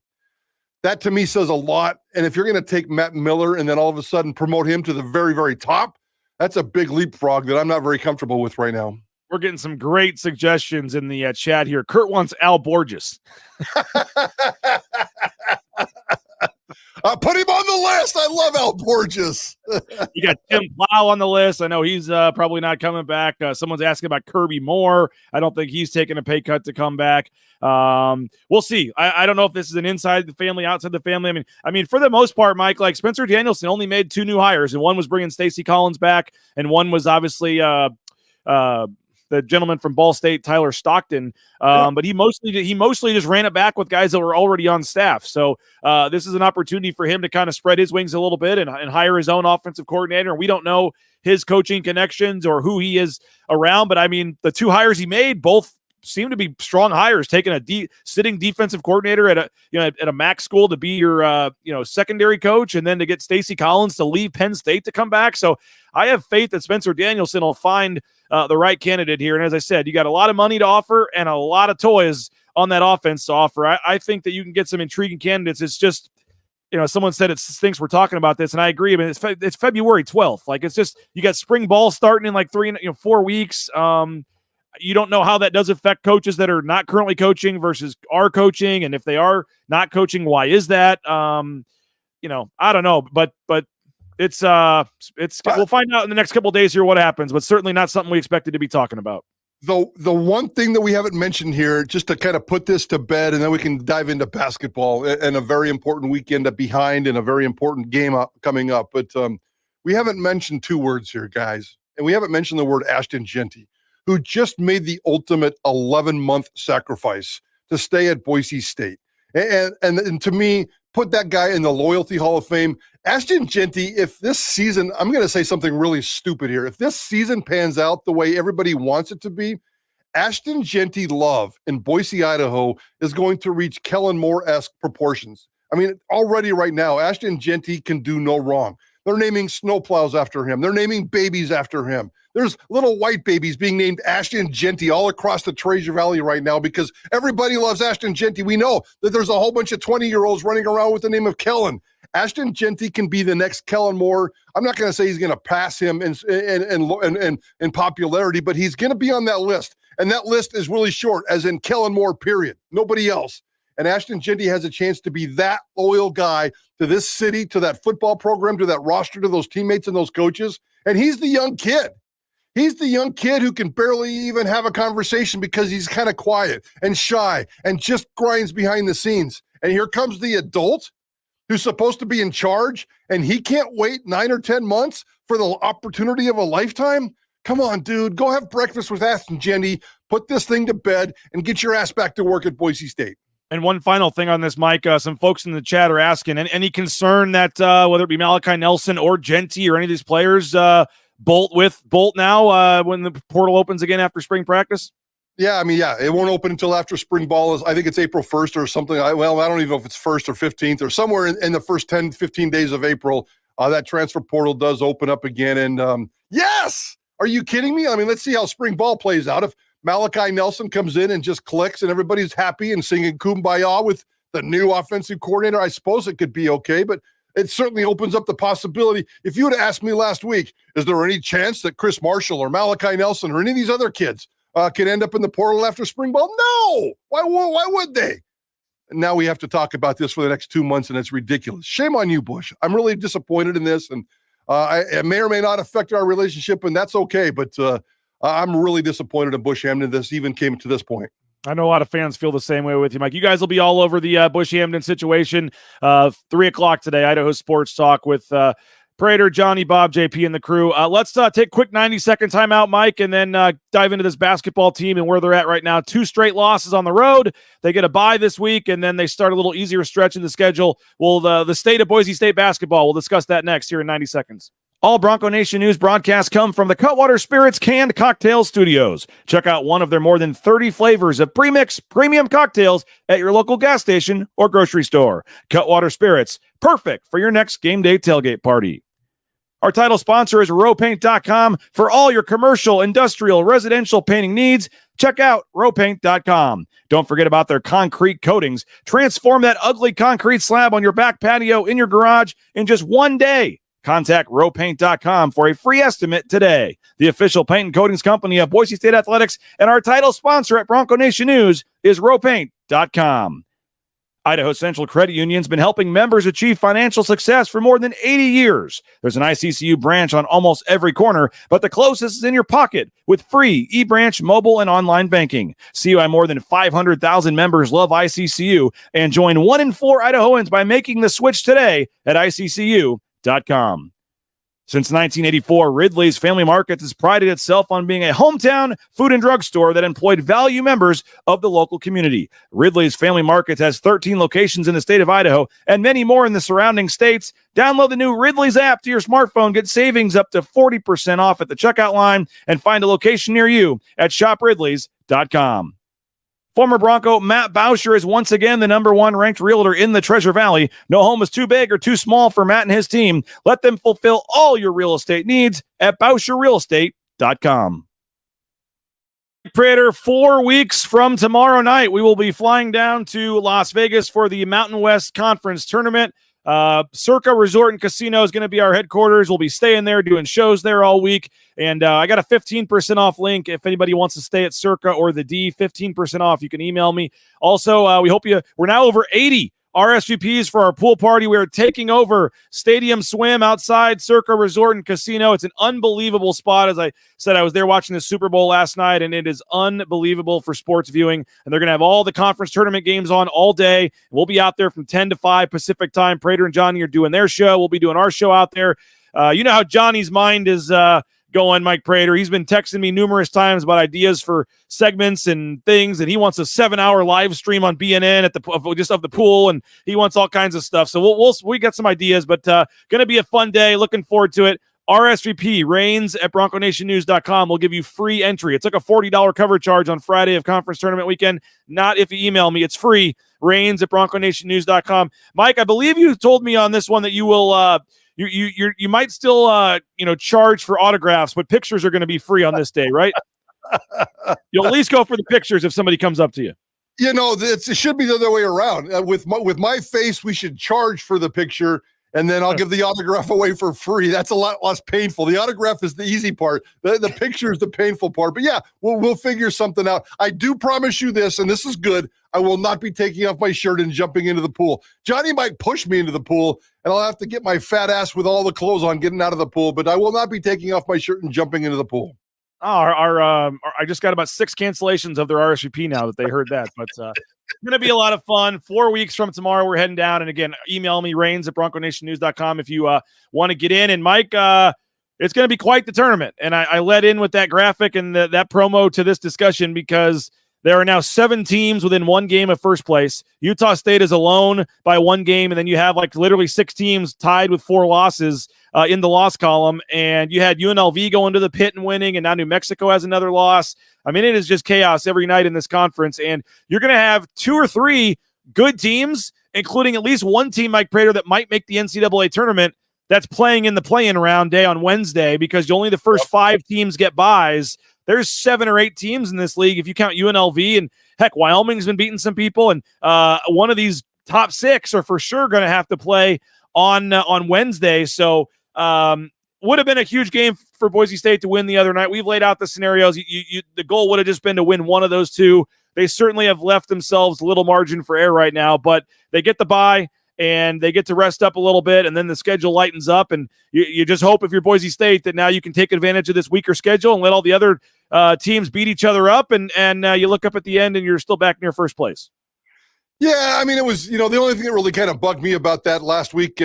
That to me says a lot. And if you're going to take Matt Miller and then all of a sudden promote him to the very, very top, that's a big leapfrog that I'm not very comfortable with right now. We're getting some great suggestions in the chat here. Kurt wants Al Borges. Put him on the list. I love Al Borges. You got Tim Plow on the list. I know he's probably not coming back. Someone's asking about Kirby Moore. I don't think he's taking a pay cut to come back. We'll see. I don't know if this is an inside the family, outside the family. I mean, for the most part, Mike, like Spencer Danielson only made 2 new hires, and one was bringing Stacey Collins back, and one was obviously the gentleman from Ball State, Tyler Stockton. But he mostly just ran it back with guys that were already on staff. So this is an opportunity for him to kind of spread his wings a little bit and hire his own offensive coordinator. We don't know his coaching connections or who he is around, but I mean, the 2 hires he made both seem to be strong hires, taking a sitting defensive coordinator at a MAC school to be your secondary coach, and then to get Stacey Collins to leave Penn State to come back. So I have faith that Spencer Danielson will find the right candidate here. And as I said, you got a lot of money to offer and a lot of toys on that offense to offer. I think that you can get some intriguing candidates. It's just, someone said it stinks we're talking about this, and I agree. I mean, it's February 12th. Like, it's just, you got spring ball starting in like 4 weeks. You don't know how that does affect coaches that are not currently coaching versus are coaching. And if they are not coaching, why is that? I don't know, but it's we'll find out in the next couple of days here what happens, but certainly not something we expected to be talking about. The one thing that we haven't mentioned here, just to kind of put this to bed, and then we can dive into basketball and a very important weekend behind and a very important game coming up. But we haven't mentioned 2 words here, guys, and we haven't mentioned the word Ashton Jeanty, who just made the ultimate 11-month sacrifice to stay at Boise State. And to me, put that guy in the Loyalty Hall of Fame. Ashton Jeanty, if this season, I'm going to say something really stupid here. If this season pans out the way everybody wants it to be, Ashton Jeanty love in Boise, Idaho is going to reach Kellen Moore-esque proportions. I mean, already right now, Ashton Jeanty can do no wrong. They're naming snowplows after him. They're naming babies after him. There's little white babies being named Ashton Jeanty all across the Treasure Valley right now because everybody loves Ashton Jeanty. We know that there's a whole bunch of 20-year-olds running around with the name of Kellen. Ashton Jeanty can be the next Kellen Moore. I'm not going to say he's going to pass him in popularity, but he's going to be on that list. And that list is really short, as in Kellen Moore, period. Nobody else. And Ashton Jeanty has a chance to be that loyal guy to this city, to that football program, to that roster, to those teammates and those coaches. And he's the young kid. He's the young kid who can barely even have a conversation because he's kind of quiet and shy and just grinds behind the scenes. And here comes the adult who's supposed to be in charge, and he can't wait 9 or 10 months for the opportunity of a lifetime? Come on, dude. Go have breakfast with Ashton Jeanty, put this thing to bed, and get your ass back to work at Boise State. And one final thing on this, Mike, some folks in the chat are asking, any concern that whether it be Malachi Nelson or Jeanty or any of these players bolt now when the portal opens again after spring practice? Yeah, I mean, it won't open until after spring ball. I think it's April 1st or something. I don't even know if it's 1st or 15th or somewhere in the first 10, 15 days of April. That transfer portal does open up again. And yes, are you kidding me? I mean, let's see how spring ball plays out. If Malachi Nelson comes in and just clicks and everybody's happy and singing Kumbaya with the new offensive coordinator, I suppose it could be okay, but it certainly opens up the possibility. If you would have asked me last week, is there any chance that Chris Marshall or Malachi Nelson or any of these other kids could end up in the portal after spring ball? No. Why would they? And now we have to talk about this for the next 2 months, and it's ridiculous. Shame on you, Bush. I'm really disappointed in this, and it may or may not affect our relationship, and that's okay, but I'm really disappointed in Bush Hamden this even came to this point. I know a lot of fans feel the same way with you, Mike. You guys will be all over the Bush Hamden situation. 3 o'clock today, Idaho Sports Talk with Prater, Johnny, Bob, JP, and the crew. Let's take a quick 90-second timeout, Mike, and then dive into this basketball team and where they're at right now. 2 straight losses on the road. They get a bye this week, and then they start a little easier stretch in the schedule. Well, the state of Boise State basketball, we'll discuss that next here in 90 seconds. All Bronco Nation news broadcasts come from the Cutwater Spirits Canned Cocktail Studios. Check out one of their more than 30 flavors of premix premium cocktails at your local gas station or grocery store. Cutwater Spirits, perfect for your next game day tailgate party. Our title sponsor is rowpaint.com. For all your commercial, industrial, residential painting needs, check out rowpaint.com. Don't forget about their concrete coatings. Transform that ugly concrete slab on your back patio in your garage in just one day. Contact rowpaint.com for a free estimate today. The official paint and coatings company of Boise State Athletics, and our title sponsor at Bronco Nation News is rowpaint.com. Idaho Central Credit Union's been helping members achieve financial success for more than 80 years. There's an ICCU branch on almost every corner, but the closest is in your pocket with free eBranch mobile and online banking. See why more than 500,000 members love ICCU and join 1 in 4 Idahoans by making the switch today at ICCU.com. Since 1984, Ridley's Family Markets has prided itself on being a hometown food and drug store that employed value members of the local community. Ridley's Family Markets has 13 locations in the state of Idaho and many more in the surrounding states. Download the new Ridley's app to your smartphone, get savings up to 40% off at the checkout line, and find a location near you at shopridleys.com. Former Bronco Matt Bauscher is once again the number 1 ranked realtor in the Treasure Valley. No home is too big or too small for Matt and his team. Let them fulfill all your real estate needs at BauscherRealEstate.com. Prater, 4 weeks from tomorrow night, we will be flying down to Las Vegas for the Mountain West Conference Tournament. Circa Resort and Casino is going to be our headquarters. We'll be staying there, doing shows there all week. And I got a 15% off link if anybody wants to stay at Circa or the D. 15% off. You can email me. Also, we're now over 80 RSVPs for our pool party. We are taking over Stadium Swim outside Circa Resort and Casino. It's an unbelievable spot. As I said, I was there watching the Super Bowl last night, and it is unbelievable for sports viewing. And they're going to have all the conference tournament games on all day. We'll be out there from 10 to 5 Pacific time. Prater and Johnny are doing their show. We'll be doing our show out there. You know how Johnny's mind is going, Mike Prater. He's been texting me numerous times about ideas for segments and things, and he wants a 7-hour live stream on BNN of the pool, and he wants all kinds of stuff. So we got some ideas, but going to be a fun day. Looking forward to it. RSVP, Rains at BroncoNationNews.com will give you free entry. It's like a $40 cover charge on Friday of conference tournament weekend. Not if you email me. It's free. Rains at BroncoNationNews.com. Mike, I believe you told me on this one that you will you might still charge for autographs, but pictures are going to be free on this day, right? You'll at least go for the pictures if somebody comes up to you. You know, it should be the other way around. With my face, we should charge for the picture, and then I'll give the autograph away for free. That's a lot less painful. The autograph is the easy part. The picture is the painful part. But yeah, we'll figure something out. I do promise you this, and this is good. I will not be taking off my shirt and jumping into the pool. Johnny might push me into the pool, and I'll have to get my fat ass with all the clothes on getting out of the pool, but I will not be taking off my shirt and jumping into the pool. I just got about 6 cancellations of their RSVP now that they heard that, but it's going to be a lot of fun. 4 weeks from tomorrow, we're heading down. And again, email me, Rains at BroncoNationNews.com if you want to get in. And Mike, it's going to be quite the tournament. And I led in with that graphic and that promo to this discussion because there are now 7 teams within 1 game of first place. Utah State is alone by 1 game, and then you have like literally 6 teams tied with 4 losses in the loss column. And you had UNLV going to the pit and winning, and now New Mexico has another loss. I mean, it is just chaos every night in this conference, and you're going to have 2 or 3 good teams, including at least 1 team, Mike Prater, that might make the NCAA tournament that's playing in the play-in round day on Wednesday because only the first 5 teams get byes. There's 7 or 8 teams in this league if you count UNLV, and heck, Wyoming's been beating some people, and one of these top 6 are for sure going to have to play on Wednesday. So would have been a huge game for Boise State to win the other night. We've laid out the scenarios. The goal would have just been to win one of those 2. They certainly have left themselves a little margin for error right now, but they get the bye and they get to rest up a little bit, and then the schedule lightens up, and you just hope if you're Boise State that now you can take advantage of this weaker schedule and let all the other teams beat each other up, and you look up at the end and you're still back near first place. Yeah, I mean, it was, the only thing that really kind of bugged me about that last week,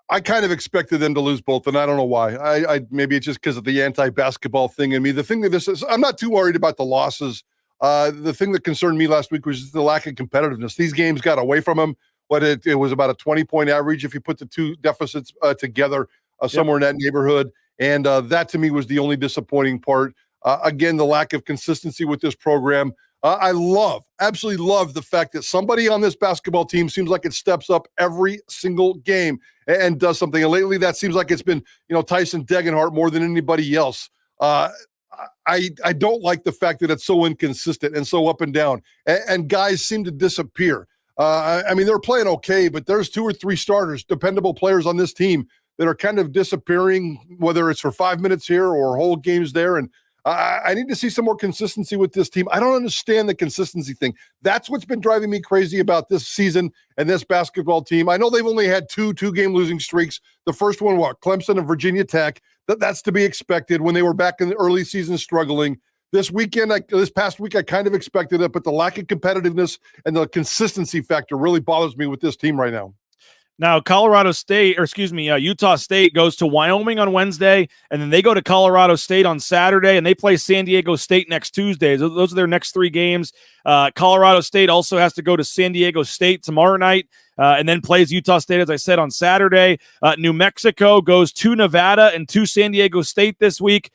I kind of expected them to lose both, and I don't know why. I maybe it's just because of the anti-basketball thing in me. The thing that this is, I'm not too worried about the losses. The thing that concerned me last week was just the lack of competitiveness. These games got away from them, but it was about a 20-point average if you put the two deficits together, somewhere in that neighborhood. And that to me was the only disappointing part. Again, the lack of consistency with this program. I absolutely love the fact that somebody on this basketball team seems like it steps up every single game and does something. And lately that seems like it's been, Tyson Degenhart more than anybody else. I don't like the fact that it's so inconsistent and so up and down, and guys seem to disappear. I mean, they're playing okay, but there's 2 or 3 starters, dependable players on this team that are kind of disappearing, whether it's for 5 minutes here or whole games there. And I need to see some more consistency with this team. I don't understand the consistency thing. That's what's been driving me crazy about this season and this basketball team. I know they've only had 2-game losing streaks. The first one, Clemson and Virginia Tech. That's to be expected when they were back in the early season struggling. This past week, I kind of expected it, but the lack of competitiveness and the consistency factor really bothers me with this team right now. Now, Utah State goes to Wyoming on Wednesday, and then they go to Colorado State on Saturday, and they play San Diego State next Tuesday. Those are their next 3 games. Colorado State also has to go to San Diego State tomorrow night, and then plays Utah State, as I said, on Saturday. New Mexico goes to Nevada and to San Diego State this week.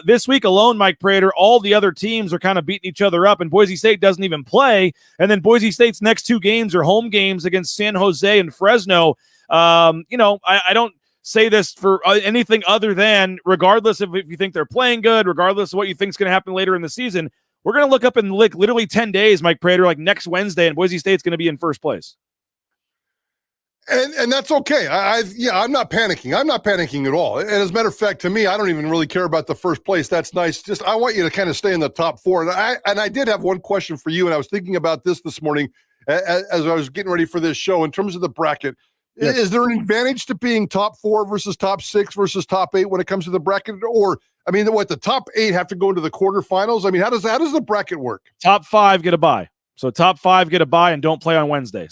This week alone, Mike Prater, all the other teams are kind of beating each other up, and Boise State doesn't even play. And then Boise State's next 2 games are home games against San Jose and Fresno. I don't say this for anything other than, regardless of if you think they're playing good, regardless of what you think is going to happen later in the season, we're going to look up in literally 10 days, Mike Prater, like next Wednesday, and Boise State's going to be in first place. And that's okay. I'm not panicking. I'm not panicking at all. And as a matter of fact, to me, I don't even really care about the first place. That's nice. Just I want you to kind of stay in the top 4. And I did have one question for you, and I was thinking about this morning as I was getting ready for this show in terms of the bracket. Yes. Is there an advantage to being top 4 versus top 6 versus top 8 when it comes to the bracket? Or, I mean, the top 8 have to go into the quarterfinals? I mean, how does the bracket work? Top 5 get a bye. So top 5 get a bye and don't play on Wednesday.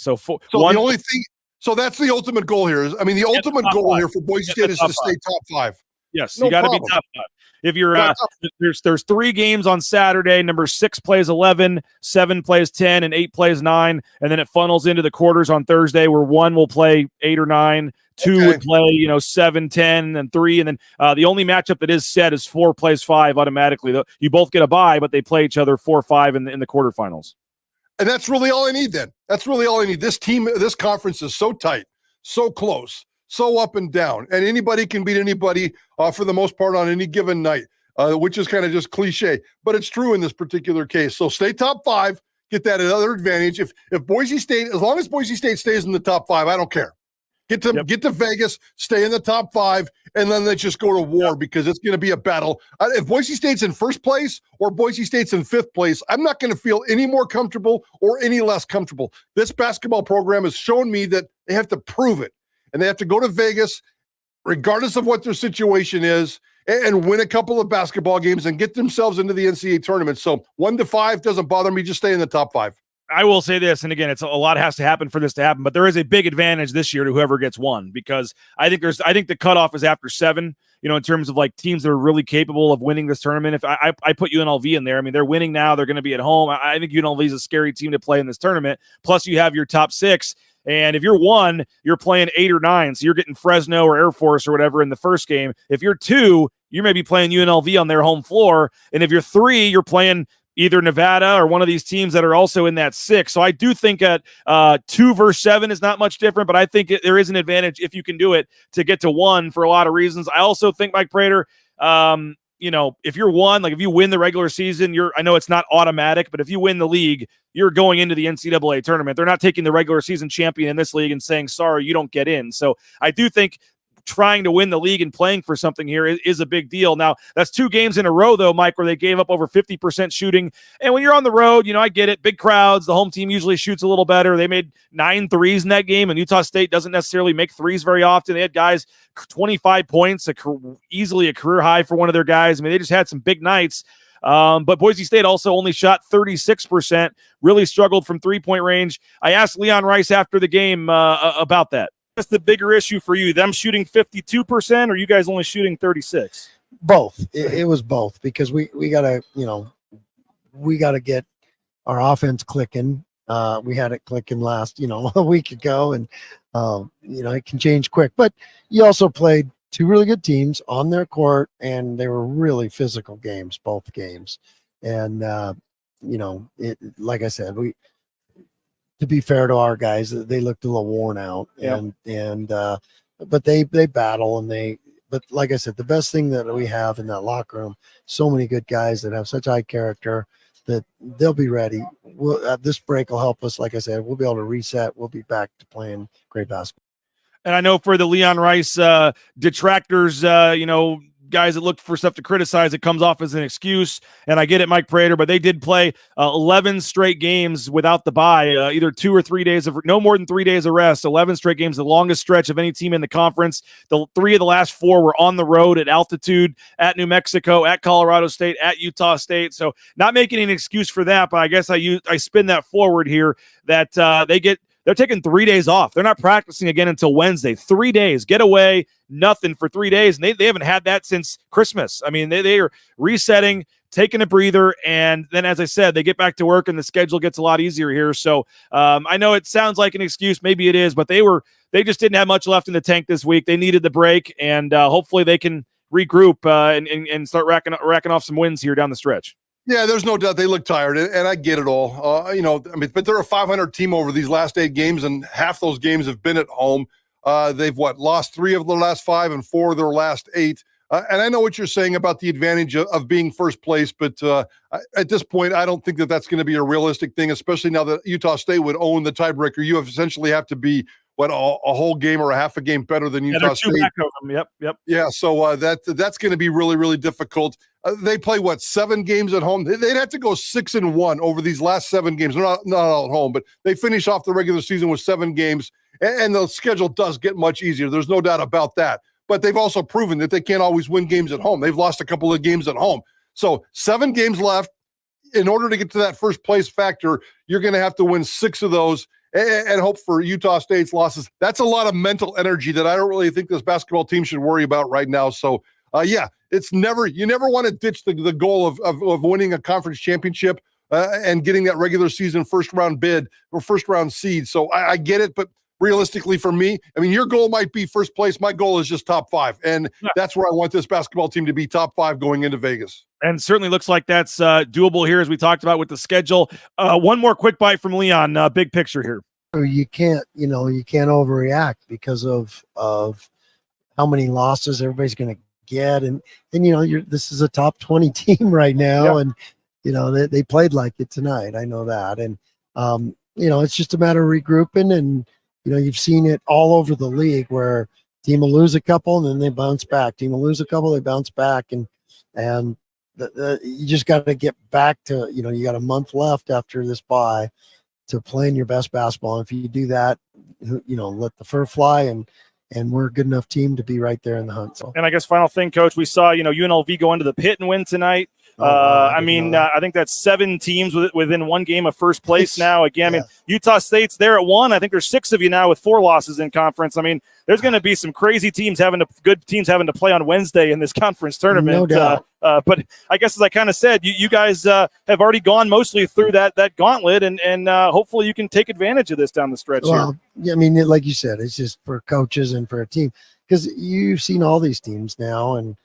So that's the ultimate goal here. The ultimate goal here for Boise State is to stay top 5. Yes, you got to be top 5. If you're there's 3 games on Saturday. Number 6 plays 11, 7 plays 10, and 8 plays 9, and then it funnels into the quarters on Thursday, where 1 will play 8 or 9, 2 would play 7, 10, and 3, and then the only matchup that is set is 4 plays 5 automatically. You both get a bye, but they play each other 4-5 in the quarterfinals. And that's really all I need then. That's really all I need. This conference is so tight, so close, so up and down, and anybody can beat anybody for the most part on any given night, which is kind of just cliche, but it's true in this particular case. So stay top 5, get that other advantage. If Boise State, as long as Boise State stays in the top 5, I don't care. Get to Vegas, stay in the top 5, and then let's just go to war because it's going to be a battle. If Boise State's in first place or Boise State's in 5th place, I'm not going to feel any more comfortable or any less comfortable. This basketball program has shown me that they have to prove it, and they have to go to Vegas, regardless of what their situation is, and win a couple of basketball games and get themselves into the NCAA tournament. So 1-5 doesn't bother me. Just stay in the top 5. I will say this, and again, it's a lot has to happen for this to happen, but there is a big advantage this year to whoever gets 1, because I think the cutoff is after 7, in terms of like teams that are really capable of winning this tournament. If I put UNLV in there, they're winning now, they're going to be at home. I think UNLV is a scary team to play in this tournament. Plus you have your top 6. And if you're 1, you're playing 8 or 9. So you're getting Fresno or Air Force or whatever in the first game. If you're 2, you may be playing UNLV on their home floor. And if you're 3, you're playing either Nevada or one of these teams that are also in that 6. So I do think at 2 versus 7 is not much different, but I think there is an advantage if you can do it to get to 1 for a lot of reasons. I also think, Mike Prater, if you're 1, like if you win the regular season, I know it's not automatic, but if you win the league, you're going into the NCAA tournament. They're not taking the regular season champion in this league and saying, sorry, you don't get in. So I do think trying to win the league and playing for something here is a big deal. Now, that's 2 games in a row, though, Mike, where they gave up over 50% shooting. And when you're on the road, I get it. Big crowds. The home team usually shoots a little better. They made 9 threes in that game, and Utah State doesn't necessarily make threes very often. They had guys 25 points, easily a career high for one of their guys. I mean, they just had some big nights. But Boise State also only shot 36%, really struggled from three-point range. I asked Leon Rice after the game about that. What's the bigger issue for you, them shooting 52% or you guys only shooting 36? Both. It was both, because we got to get our offense clicking. We had it clicking last, a week ago, and, it can change quick. But you also played 2 really good teams on their court, and they were really physical games, both games. And, like I said, to be fair to our guys, they looked a little worn out, but they battle, but like I said, the best thing that we have in that locker room, so many good guys that have such high character that they'll be ready. This break will help us. Like I said, we'll be able to reset. We'll be back to playing great basketball. And I know for the Leon Rice detractors, guys that look for stuff to criticize, it comes off as an excuse. And I get it, Mike Prater, but they did play 11 straight games without the bye, either 2 or 3 days of no more than 3 days of rest. 11 straight games, the longest stretch of any team in the conference. The 3 of the last 4 were on the road at altitude, at New Mexico, at Colorado State, at Utah State. So not making an excuse for that, but I guess I spin that forward here that they're taking 3 days off. They're not practicing again until Wednesday. 3 days, get away, nothing for 3 days. And they haven't had that since Christmas. I mean, they are resetting, taking a breather. And then, as I said, they get back to work and the schedule gets a lot easier here. So I know it sounds like an excuse. Maybe it is, but they just didn't have much left in the tank this week. They needed the break, and hopefully they can regroup and start racking off some wins here down the stretch. Yeah, there's no doubt they look tired, and I get it all. But they're a 500 team over these last 8 games, and half those games have been at home. They've lost 3 of the last 5 and 4 of their last 8. And I know what you're saying about the advantage of being first place, but at this point, I don't think that that's going to be a realistic thing, especially now that Utah State would own the tiebreaker. You essentially have to be a whole game or a half a game better than Utah State. Back of them. Yep. Yeah, so that's going to be really, really difficult. They play 7 games at home. They'd have to go 6-1 over these last 7 games. They're not all at home, but they finish off the regular season with 7 games, and the schedule does get much easier. There's no doubt about that. But they've also proven that they can't always win games at home. They've lost a couple of games at home. So 7 games left. In order to get to that first place factor, you're going to have to win 6 of those and hope for Utah State's losses. That's a lot of mental energy that I don't really think this basketball team should worry about right now. So, you never want to ditch the goal of winning a conference championship and getting that regular season first round bid or first round seed. So I get it, but realistically for me, your goal might be first place. My goal is just top 5. And that's where I want this basketball team to be, top 5 going into Vegas. And certainly looks like that's doable here, as we talked about with the schedule. One more quick bite from Leon, big picture here. You can't overreact because of how many losses everybody's going to get. And this is a top 20 team right now. Yep. And, they played like it tonight. I know that. And, it's just a matter of regrouping. And, you've seen it all over the league where team will lose a couple and then they bounce back. Team will lose a couple, they bounce back. And you just got to get back to, you got a month left after this bye to playing your best basketball. And if you do that, let the fur fly, and we're a good enough team to be right there in the hunt. So. And I guess final thing, Coach, we saw, UNLV go into the pit and win tonight. I think that's 7 teams within 1 game of first place now. Again, Utah State's there at 1. I think there's 6 of you now with 4 losses in conference. There's going to be some crazy teams good teams having to play on Wednesday in this conference tournament. No doubt. But I guess, as I kind of said, you guys have already gone mostly through that gauntlet, and hopefully you can take advantage of this down the stretch here. Yeah, like you said, it's just for coaches and for a team, because you've seen all these teams now, and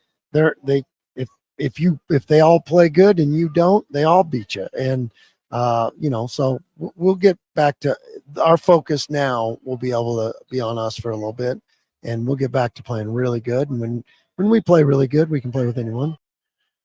if they all play good and you don't, they all beat you. And so we'll get back to our focus now. We'll be able to be on us for a little bit, and we'll get back to playing really good. And when we play really good, we can play with anyone.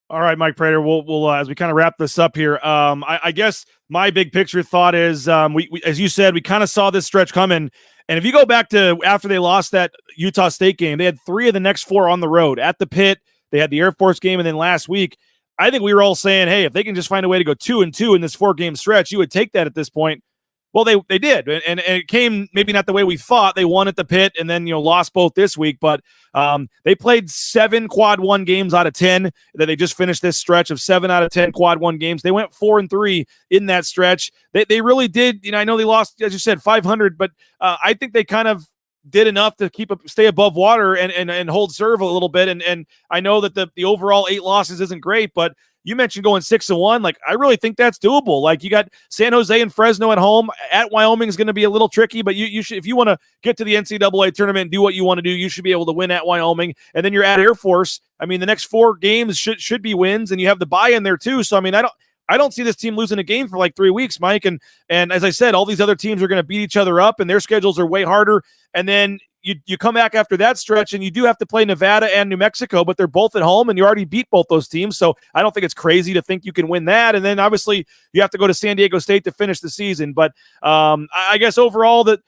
All right, Mike Prater, we'll as we kind of wrap this up here, I guess my big picture thought is, we as you said, we kind of saw this stretch coming. And if you go back to after they lost that Utah State game, they had 3 of the next 4 on the road at the Pit. They had the Air Force game, and then last week, I think we were all saying, hey, if they can just find a way to go 2-2 in this 4-game stretch, you would take that at this point. Well, they did, and it came maybe not the way we thought. They won at the Pit, and then lost both this week. But they played 7 quad 1 games out of 10. That they just finished this stretch of 7 out of 10 quad 1 games. They went 4-3 in that stretch. They really did. I know they lost, as you said, 500, but I think they kind of did enough to stay above water and hold serve a little bit. And I know that the overall 8 losses isn't great, but you mentioned going 6-1. Like, I really think that's doable. Like, you got San Jose and Fresno at home. At Wyoming is going to be a little tricky, but you should, if you want to get to the NCAA tournament and do what you want to do, you should be able to win at Wyoming. And then you're at Air Force. I mean, the next 4 games should be wins, and you have the bye in there too. So I mean, I don't see this team losing a game for like 3 weeks, Mike. And as I said, all these other teams are going to beat each other up, and their schedules are way harder. And then you come back after that stretch, and you do have to play Nevada and New Mexico, but they're both at home, and you already beat both those teams. So I don't think it's crazy to think you can win that. And then obviously you have to go to San Diego State to finish the season. But I guess overall that,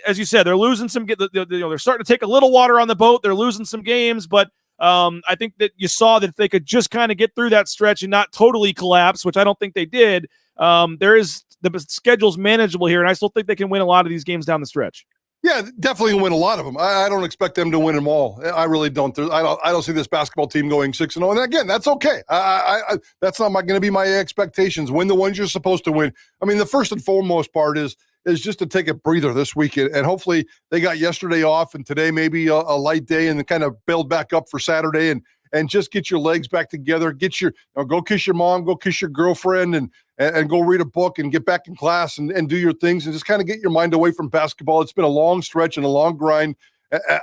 as you said, they're losing some. They're starting to take a little water on the boat. They're losing some games, but I think that you saw that if they could just kind of get through that stretch and not totally collapse, which I don't think they did, the schedule's manageable here, and I still think they can win a lot of these games down the stretch. Yeah, definitely win a lot of them. I don't expect them to win them all. I really don't. I don't see this basketball team going 6-0. And again, that's okay. That's not going to be my expectations. Win the ones you're supposed to win. I mean, the first and foremost part is just to take a breather this weekend. And hopefully they got yesterday off and today maybe a light day, and then kind of build back up for Saturday and just get your legs back together. Go kiss your mom, go kiss your girlfriend, and go read a book and get back in class and do your things and just kind of get your mind away from basketball. It's been a long stretch and a long grind.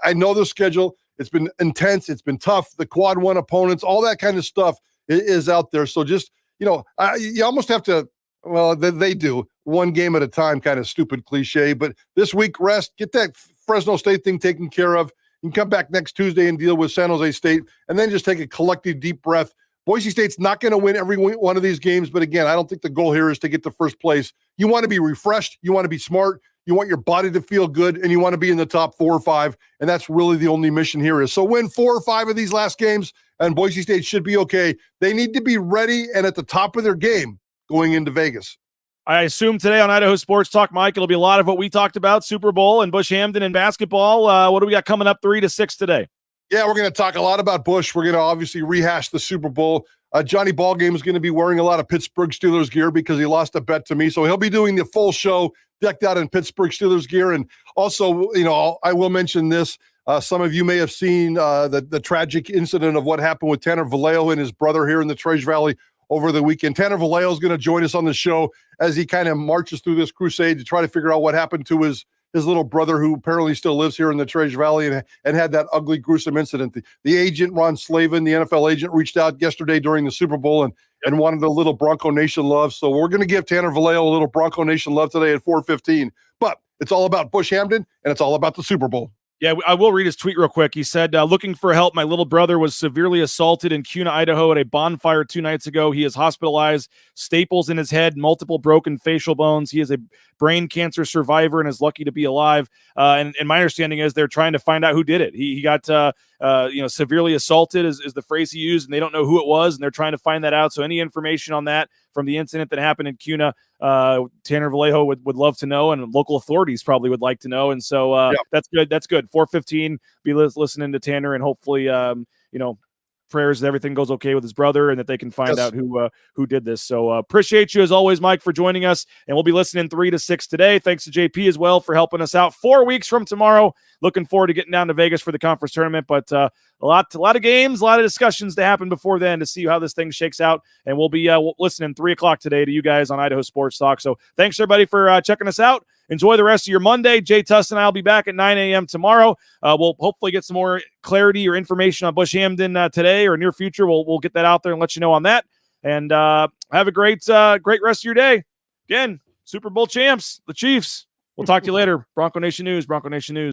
I know the schedule. It's been intense. It's been tough. The quad 1 opponents, all that kind of stuff is out there. So just, you almost have to, well, they do 1 game at a time, kind of stupid cliche, but this week rest, get that Fresno State thing taken care of. You can come back next Tuesday and deal with San Jose State, and then just take a collective deep breath. Boise State's not going to win every one of these games, but again, I don't think the goal here is to get to first place. You want to be refreshed. You want to be smart. You want your body to feel good, and you want to be in the top 4 or 5, and that's really the only mission here is. So win 4 or 5 of these last games, and Boise State should be okay. They need to be ready and at the top of their game going into Vegas. I assume today on Idaho Sports Talk, Mike, it'll be a lot of what we talked about, Super Bowl and Bush Hamden and basketball. What do we got coming up 3 to 6 today? Yeah, we're going to talk a lot about Bush. We're going to obviously rehash the Super Bowl. Johnny Ballgame is going to be wearing a lot of Pittsburgh Steelers gear because he lost a bet to me. So he'll be doing the full show decked out in Pittsburgh Steelers gear. And also, I will mention this. Some of you may have seen the tragic incident of what happened with Tanner Vallejo and his brother here in the Treasure Valley over the weekend. Tanner Vallejo is going to join us on the show as he kind of marches through this crusade to try to figure out what happened to his little brother, who apparently still lives here in the Treasure Valley and had that ugly, gruesome incident. The agent, Ron Slavin, the NFL agent, reached out yesterday during the Super Bowl and wanted a little Bronco Nation love. So we're going to give Tanner Vallejo a little Bronco Nation love today at 4:15. But it's all about Bush Hamden, and it's all about the Super Bowl. Yeah, I will read his tweet real quick. He said, looking for help. My little brother was severely assaulted in Kuna, Idaho at a bonfire 2 nights ago. He is hospitalized, staples in his head, multiple broken facial bones. He is a brain cancer survivor and is lucky to be alive. And my understanding is they're trying to find out who did it. He got severely assaulted is the phrase he used, and they don't know who it was, and they're trying to find that out. So any information on that from the incident that happened in Kuna, Tanner Vallejo would love to know, and local authorities probably would like to know. And so That's good. That's good. 4:15, be listening to Tanner, and hopefully, prayers that everything goes okay with his brother and that they can find out who did this. So appreciate you as always, Mike, for joining us, and we'll be listening 3 to 6 today. Thanks to JP as well for helping us out 4 weeks from tomorrow. Looking forward to getting down to Vegas for the conference tournament, but a lot of games, a lot of discussions to happen before then to see how this thing shakes out. And we'll be listening 3 o'clock today to you guys on Idaho Sports Talk. So thanks everybody for checking us out. Enjoy the rest of your Monday. Jay Tuss and I will be back at 9 a.m. tomorrow. We'll hopefully get some more clarity or information on Bush Hamden today or near future. We'll get that out there and let you know on that. And have a great rest of your day. Again, Super Bowl champs, the Chiefs. We'll talk to you later. Bronco Nation News, Bronco Nation News.